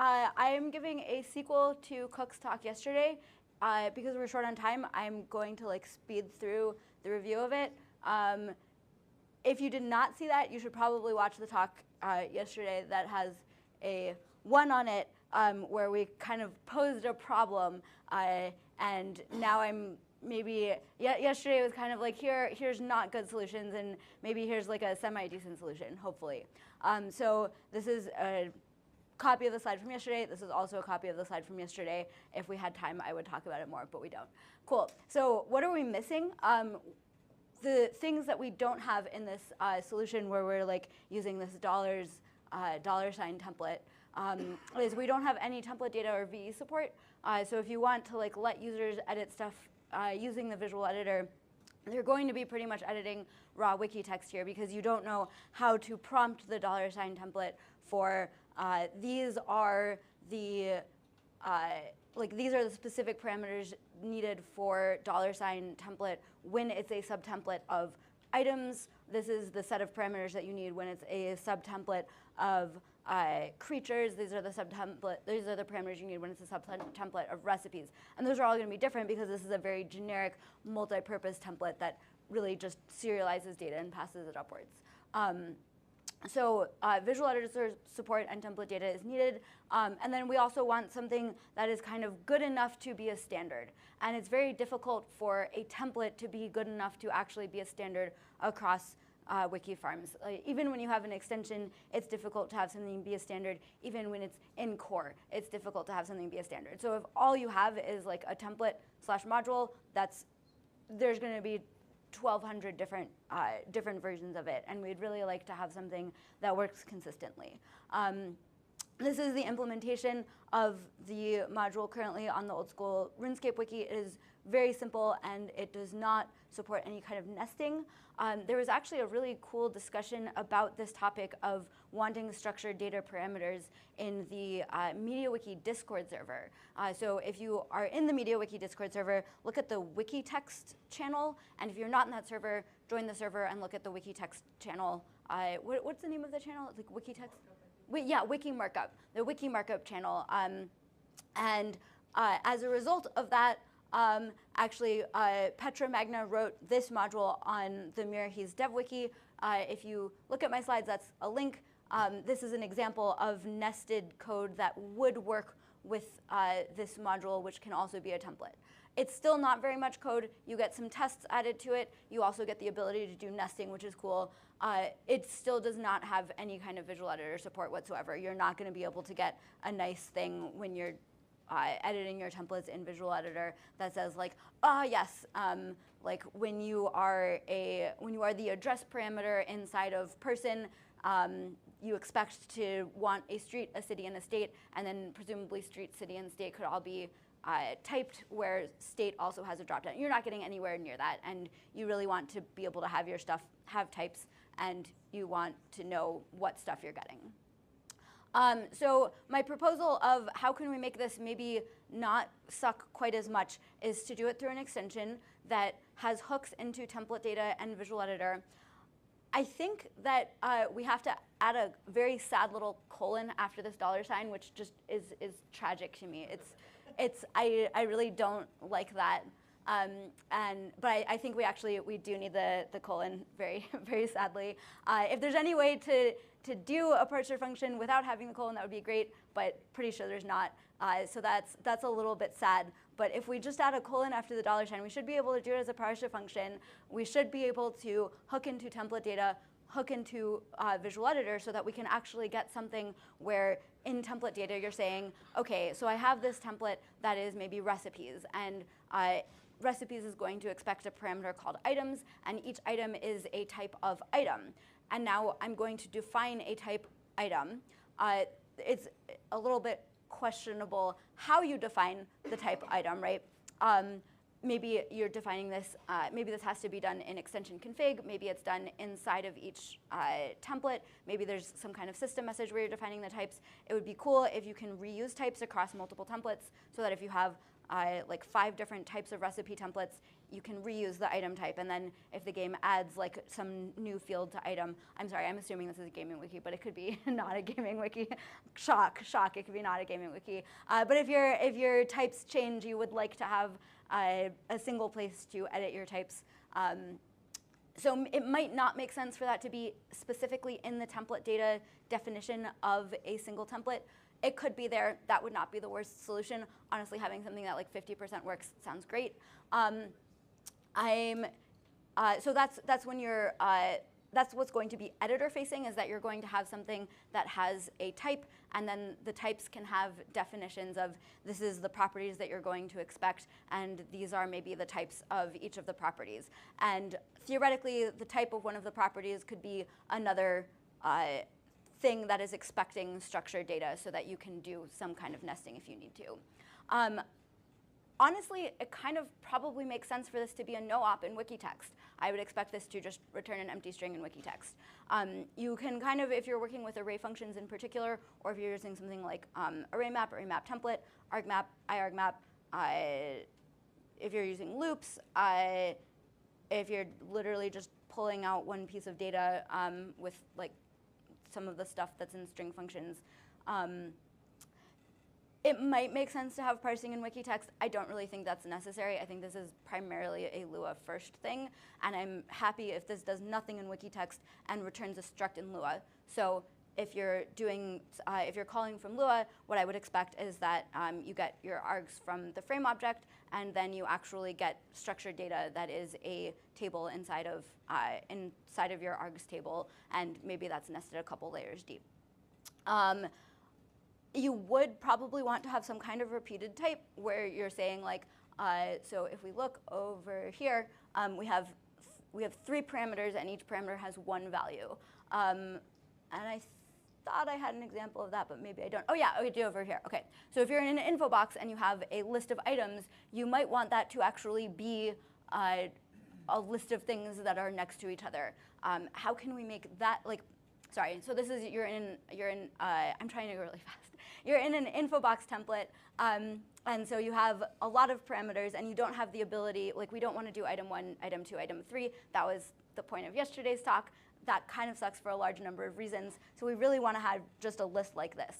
I am giving a sequel to Cook's talk yesterday. Because we're short on time, I'm going to speed through the review of it. If you did not see that, you should probably watch the talk yesterday that has a 1 on it, where we kind of posed a problem, and now I'm yesterday was kind of like, here's not good solutions, and maybe here's a semi-decent solution, hopefully. So this is a copy of the slide from yesterday. This is also a copy of the slide from yesterday. If we had time, I would talk about it more, but we don't. Cool. So what are we missing? The things that we don't have in this solution where we're using this dollar sign template is we don't have any template data or VE support. So if you want to let users edit stuff using the visual editor, they're going to be pretty much editing raw wiki text here because you don't know how to prompt the dollar sign template for these are the specific parameters needed for dollar sign template when it's a subtemplate of items. This is the set of parameters that you need when it's a subtemplate of creatures. These are the parameters you need when it's a subtemplate of recipes. And those are all going to be different because this is a very generic multi-purpose template that really just serializes data and passes it upwards. So visual editor support and template data is needed. And then we also want something that is kind of good enough to be a standard. And it's very difficult for a template to be good enough to actually be a standard across wiki farms. Even when you have an extension, it's difficult to have something be a standard. Even when it's in core, it's difficult to have something be a standard. So if all you have is a template / module, there's going to be 1,200 different versions of it, and we'd really like to have something that works consistently. This is the implementation of the module currently on the old school RuneScape wiki. It is very simple, and it does not support any kind of nesting. There was actually a really cool discussion about this topic of wanting structured data parameters in the MediaWiki Discord server. So if you are in the MediaWiki Discord server, look at the wiki text channel, and if you're not in that server, join the server and look at the wiki text channel. What's the name of the channel? It's wiki text? Yeah, wiki markup, the wiki markup channel. And as a result of that, actually, Petra Magna wrote this module on the Mirahis dev wiki. If you look at my slides, that's a link. This is an example of nested code that would work with this module, which can also be a template. It's still not very much code. You get some tests added to it. You also get the ability to do nesting, which is cool. It still does not have any kind of visual editor support whatsoever. You're not going to be able to get a nice thing when you're editing your templates in Visual Editor that says yes, when you are the address parameter inside of person, you expect to want a street, a city, and a state, and then presumably street, city, and state could all be typed, where state also has a dropdown. You're not getting anywhere near that, and you really want to be able to have your stuff have types, and you want to know what stuff you're getting. So my proposal of how can we make this maybe not suck quite as much is to do it through an extension that has hooks into template data and Visual Editor. I think that we have to add a very sad little colon after this dollar sign, which just is tragic to me. I really don't like that. But I think we do need the colon very, very sadly. If there's any way to do a parser function without having the colon, that would be great, but pretty sure there's not. So that's a little bit sad. But if we just add a colon after the dollar sign, we should be able to do it as a parser function. We should be able to hook into template data, hook into Visual Editor so that we can actually get something where in template data you're saying, okay, so I have this template that is maybe recipes, and recipes is going to expect a parameter called items, and each item is a type of item. And now I'm going to define a type item. It's a little bit questionable how you define the type item, right? Maybe you're defining this, maybe this has to be done in extension config, maybe it's done inside of each template, maybe there's some kind of system message where you're defining the types. It would be cool if you can reuse types across multiple templates so that if you have 5 different types of recipe templates, you can reuse the item type, and then if the game adds like some new field to item, I'm sorry, I'm assuming this is a gaming wiki, but it could be not a gaming wiki. Shock, it could be not a gaming wiki. But if your types change, you would like to have a single place to edit your types. So it might not make sense for that to be specifically in the template data definition of a single template. It could be there. That would not be the worst solution. Honestly, having something that like 50% works sounds great. So that's when you're, that's what's going to be editor facing, is that you're going to have something that has a type, and then the types can have definitions of this is the properties that you're going to expect, and these are maybe the types of each of the properties. And theoretically, the type of one of the properties could be another thing that is expecting structured data so that you can do some kind of nesting if you need to. Honestly, it kind of probably makes sense for this to be a no-op in wiki text. I would expect this to just return an empty string in wiki text. You can kind of, if you're working with array functions in particular, or if you're using something like array map template, argmap, iargmap, if you're using loops, if you're literally just pulling out one piece of data with like some of the stuff that's in string functions, it might make sense to have parsing in wiki text. I don't really think that's necessary. I think this is primarily a Lua first thing, and I'm happy if this does nothing in wiki text and returns a struct in Lua. So if you're doing, if you're calling from Lua, what I would expect is that you get your args from the frame object, and then you actually get structured data that is a table inside of your args table, and maybe that's nested a couple layers deep. You would probably want to have some kind of repeated type where you're saying like, so if we look over here, we have 3 parameters, and each parameter has 1 value. And I thought I had an example of that, but maybe I don't. Oh yeah, I do over here. Okay, so if you're in an info box and you have a list of items, you might want that to actually be a list of things that are next to each other. How can we make that, like, sorry, so this is, you're in I'm trying to go really fast. You're in an info box template, and so you have a lot of parameters, and you don't have the ability, like we don't want to do item 1, item 2, item 3. That was the point of yesterday's talk. That kind of sucks for a large number of reasons. So we really want to have just a list like this.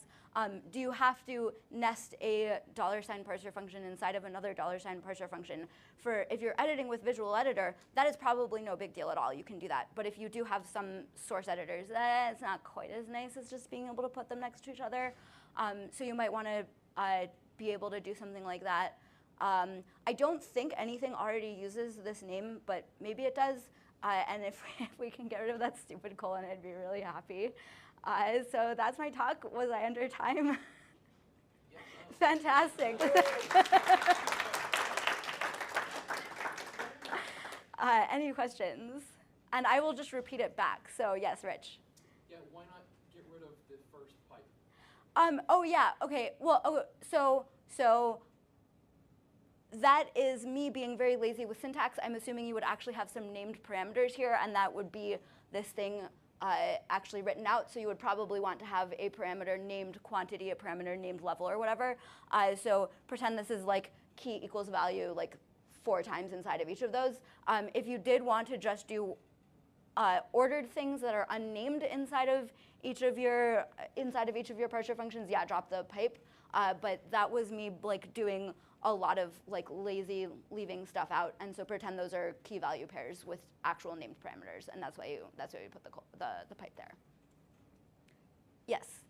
Do you have to nest a $ parser function inside of another $ parser function? For if you're editing with Visual Editor, that is probably no big deal at all. You can do that. But if you do have some source editors, it's not quite as nice as just being able to put them next to each other. So you might want to be able to do something like that. I don't think anything already uses this name, but maybe it does. And if we can get rid of that stupid colon, I'd be really happy. So that's my talk. Was I under time? Yes. Fantastic. Any questions? And I will just repeat it back. So yes, Rich. Yeah, why not get rid of the first pipe? Oh yeah. Okay. Well, so that is me being very lazy with syntax. I'm assuming you would actually have some named parameters here, and that would be this thing actually written out. So you would probably want to have a parameter named quantity, a parameter named level, or whatever. So pretend this is like key equals value like 4 times inside of each of those. If you did want to just do ordered things that are unnamed inside of each of your parser functions, yeah, drop the pipe. But that was me like doing a lot of like lazy leaving stuff out, and so pretend those are key value pairs with actual named parameters, and that's why you put the pipe there. Yes.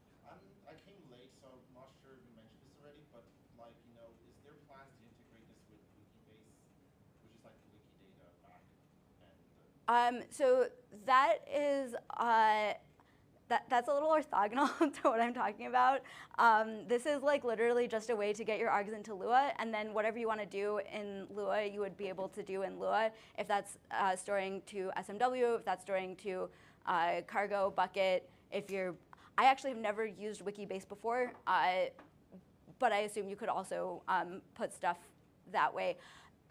I came late, so I'm not sure if you mentioned this already, but like is there plans to integrate this with Wikibase, which is like the Wikidata back end? So that is. That's a little orthogonal to what I'm talking about. This is like literally just a way to get your args into Lua, and then whatever you want to do in Lua, you would be able to do in Lua. If that's storing to SMW, if that's storing to cargo bucket, I actually have never used Wikibase before, but I assume you could also put stuff that way.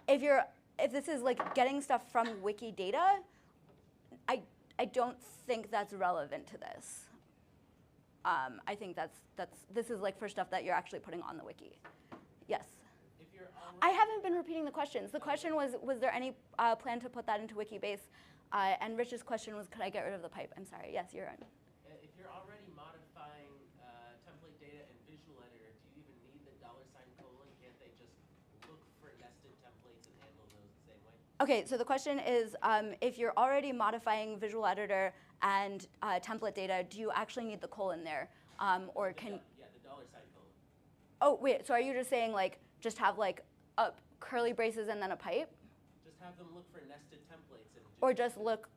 If this is like getting stuff from Wikidata, I don't think that's relevant to this. I think this is like for stuff that you're actually putting on the wiki. Yes? If you're I haven't been repeating the questions. The question was there any plan to put that into Wikibase? And Rich's question was, could I get rid of the pipe? I'm sorry. Yes, you're on. If you're already modifying template data in Visual Editor, do you even need the $::? Can't they just look for nested templates and handle those the same way? Okay, so the question is, if you're already modifying Visual Editor and template data, do you actually need the colon there? Or can... Yeah, the $::. Oh, wait, so are you just saying, like, just have, like, curly braces and then a pipe? Just have them look for nested templates. And Or just look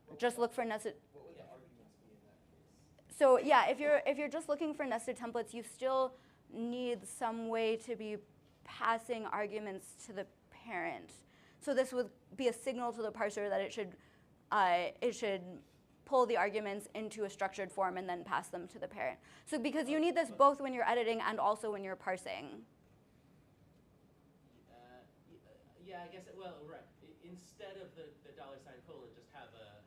for nested... What would the arguments be in that case? So yeah, if you're just looking for nested templates, you still need some way to be passing arguments to the parent. So this would be a signal to the parser that it should pull the arguments into a structured form and then pass them to the parent. So because you need this both when you're editing and also when you're parsing. Yeah, I guess, well, right. Instead of the $::, just have a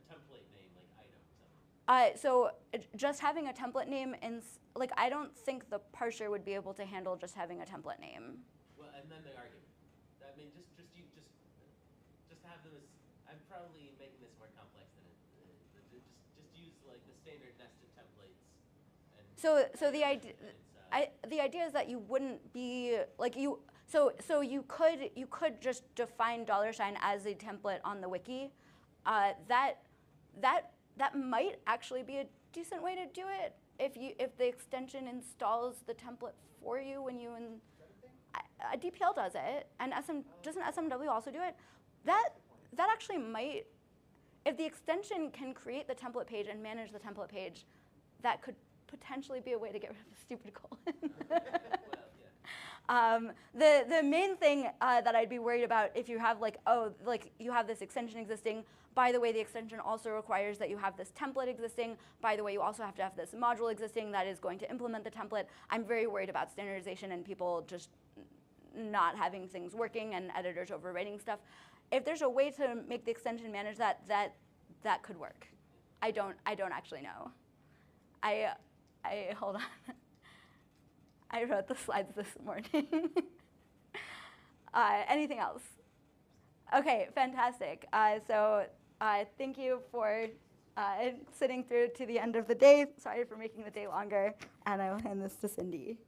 template name, like item. So just having a template name, like I don't think the parser would be able to handle just having a template name. Well, and then the argument. I mean, just have them as, I'm probably making this more complex than it, just use like the standard nested templates. And So the idea is that you wouldn't be like you. So you could just define $$ as a template on the wiki. That might actually be a decent way to do it if the extension installs the template for you when you DPL does it, and doesn't SMW also do it? That actually might, if the extension can create the template page and manage the template page, that could potentially be a way to get rid of the stupid colon. The main thing that I'd be worried about if you have like you have this extension existing, by the way, the extension also requires that you have this template existing. By the way, you also have to have this module existing that is going to implement the template. I'm very worried about standardization and people just not having things working and editors overwriting stuff. If there's a way to make the extension manage that could work. I don't actually know. Hold on. I wrote the slides this morning. Anything else? Okay, fantastic. So thank you for sitting through to the end of the day. Sorry for making the day longer. And I will hand this to Cindy.